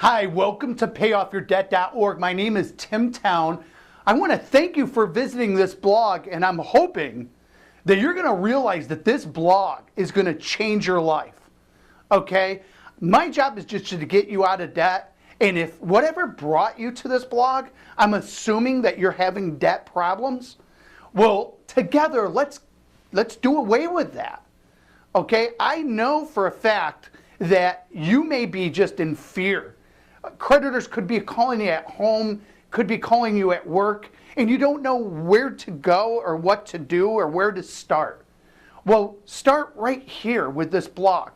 Hi, welcome to payoffyourdebt.org. My name is Tim Town. I want to thank you for visiting this blog, and I'm hoping that you're going to realize that this blog is going to change your life. Okay? My job is just to get you out of debt, and if whatever brought you to this blog, I'm assuming that you're having debt problems, well, together, let's do away with that. Okay? I know for a fact that you may be just in fear. Creditors could be calling you at home, could be calling you at work, and you don't know where to go or what to do or where to start. Well, start right here with this blog.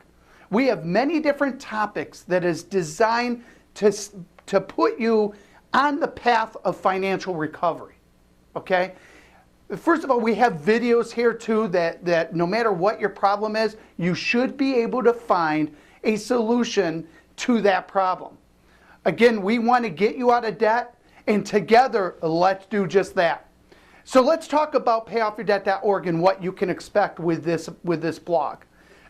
We have many different topics that is designed to put you on the path of financial recovery. Okay? First of all, we have videos here too that no matter what your problem is, you should be able to find a solution to that problem. Again, we want to get you out of debt, and together, let's do just that. So let's talk about payoffyourdebt.org and what you can expect with this blog.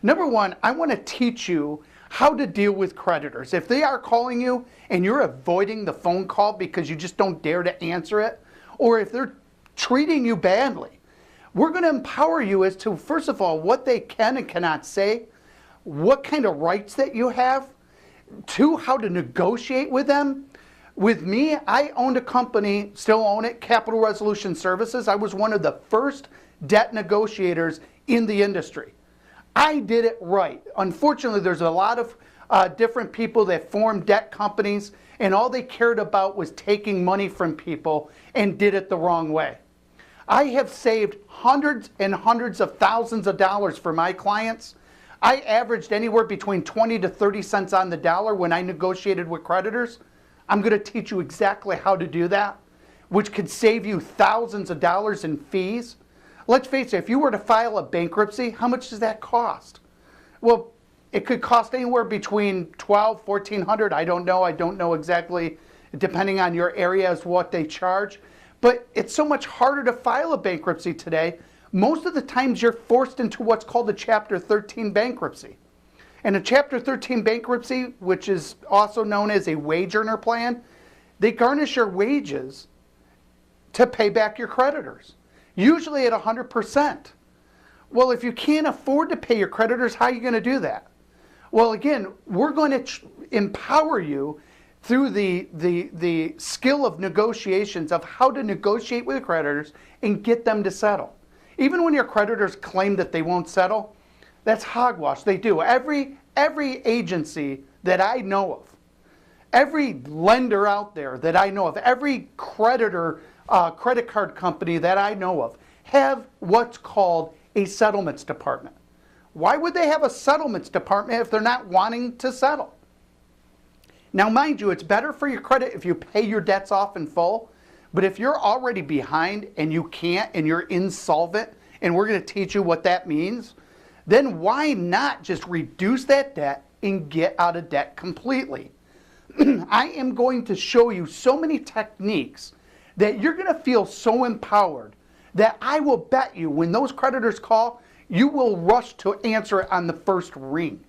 Number one, I want to teach you how to deal with creditors. If they are calling you and you're avoiding the phone call because you just don't dare to answer it, or if they're treating you badly, we're going to empower you as to, first of all, what they can and cannot say, what kind of rights that you have, two, how to negotiate with them. With me, I owned a company, still own it, Capital Resolution Services. I was one of the first debt negotiators in the industry. I did it right. Unfortunately, there's a lot of different people that formed debt companies, and all they cared about was taking money from people and did it the wrong way. I have saved hundreds and hundreds of thousands of dollars for my clients. I averaged anywhere between 20 to 30 cents on the dollar when I negotiated with creditors. I'm going to teach you exactly how to do that, which could save you thousands of dollars in fees. Let's face it, if you were to file a bankruptcy, how much does that cost? Well, it could cost anywhere between $1,200, $1,400. I don't know. I don't know exactly, depending on your area, as what they charge. But it's so much harder to file a bankruptcy today. Most of the times you're forced into what's called a Chapter 13 bankruptcy. And a Chapter 13 bankruptcy, which is also known as a wage earner plan, they garnish your wages to pay back your creditors, usually at 100%. Well, if you can't afford to pay your creditors, how are you going to do that? Well, again, we're going to empower you through the skill of negotiations of how to negotiate with the creditors and get them to settle. Even when your creditors claim that they won't settle, that's hogwash. They do. Every agency that I know of, every lender out there that I know of, every creditor, credit card company that I know of, have what's called a settlements department. Why would they have a settlements department if they're not wanting to settle? Now, mind you, it's better for your credit if you pay your debts off in full. But if you're already behind and you can't and you're insolvent, and we're going to teach you what that means, then why not just reduce that debt and get out of debt completely? I am going to show you so many techniques that you're going to feel so empowered that I will bet you when those creditors call, you will rush to answer it on the first ring.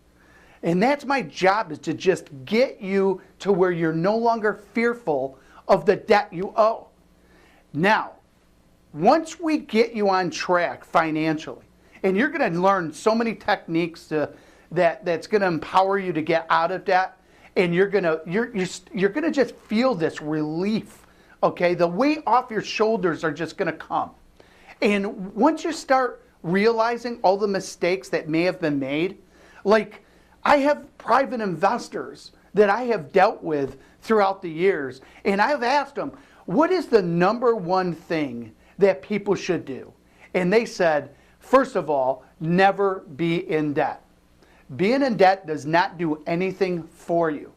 And that's my job, is to just get you to where you're no longer fearful of the debt you owe. Now, once we get you on track financially, and you're going to learn so many techniques that's going to empower you to get out of debt, and you're going to just feel this relief. Okay, the weight off your shoulders are just going to come. And once you start realizing all the mistakes that may have been made, like I have private investors that I have dealt with throughout the years, and I've asked them, what is the number one thing that people should do? And they said, first of all, never be in debt. Being in debt does not do anything for you.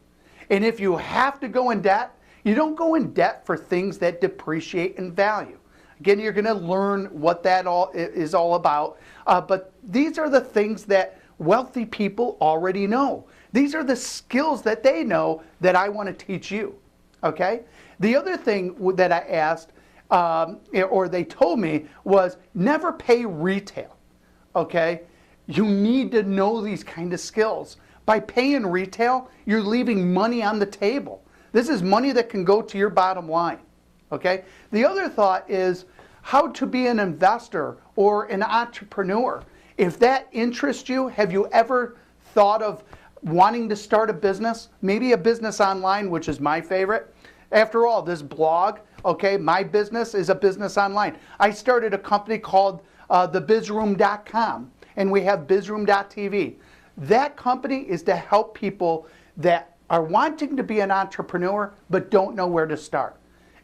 And if you have to go in debt, you don't go in debt for things that depreciate in value. Again, you're going to learn what that is all about. But these are the things that wealthy people already know. These are the skills that they know that I want to teach you. Okay? The other thing that I asked, or they told me, was never pay retail. Okay? You need to know these kind of skills. By paying retail, you're leaving money on the table. This is money that can go to your bottom line. Okay? The other thought is how to be an investor or an entrepreneur. If that interests you, have you ever thought of wanting to start a business? Maybe a business online, which is my favorite. After all, this blog, okay, my business is a business online. I started a company called thebizroom.com, and we have bizroom.tv. That company is to help people that are wanting to be an entrepreneur but don't know where to start.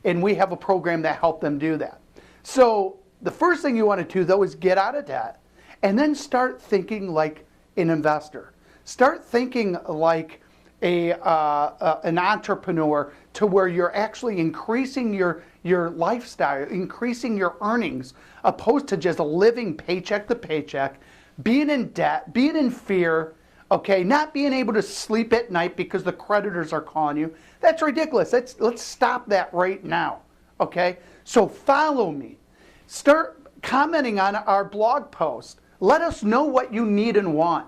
And we have a program that helps them do that. So the first thing you want to do, though, is get out of debt and then start thinking like an investor. Start thinking like an entrepreneur, to where you're actually increasing your lifestyle, increasing your earnings, opposed to just living paycheck to paycheck, being in debt, being in fear, okay, not being able to sleep at night because the creditors are calling you. That's ridiculous. Let's stop that right now, okay? So follow me. Start commenting on our blog post. Let us know what you need and want,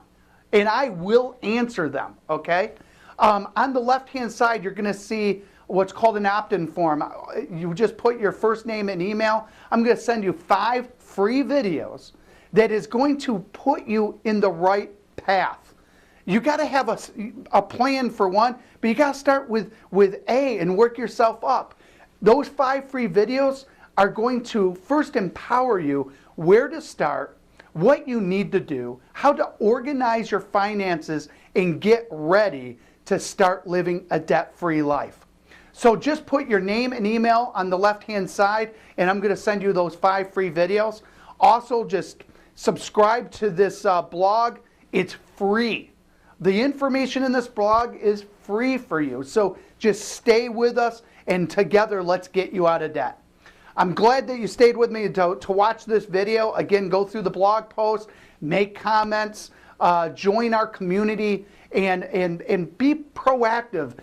and I will answer them, okay? On the left-hand side, you're going to see what's called an opt-in form. You just put your first name and email. I'm going to send you 5 free videos that is going to put you in the right path. You got to have a plan for one, but you got to start with A and work yourself up. Those 5 free videos are going to first empower you where to start, what you need to do, how to organize your finances, and get ready to start living a debt-free life. So just put your name and email on the left-hand side, and I'm going to send you those 5 free videos. Also, just subscribe to this blog. It's free. The information in this blog is free for you. So just stay with us, and together, let's get you out of debt. I'm glad that you stayed with me to watch this video. Again, go through the blog post, make comments, join our community, and be proactive.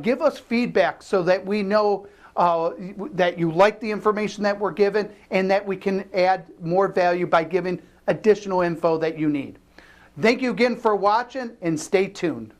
Give us feedback so that we know that you like the information that we're given, and that we can add more value by giving additional info that you need. Thank you again for watching, and stay tuned.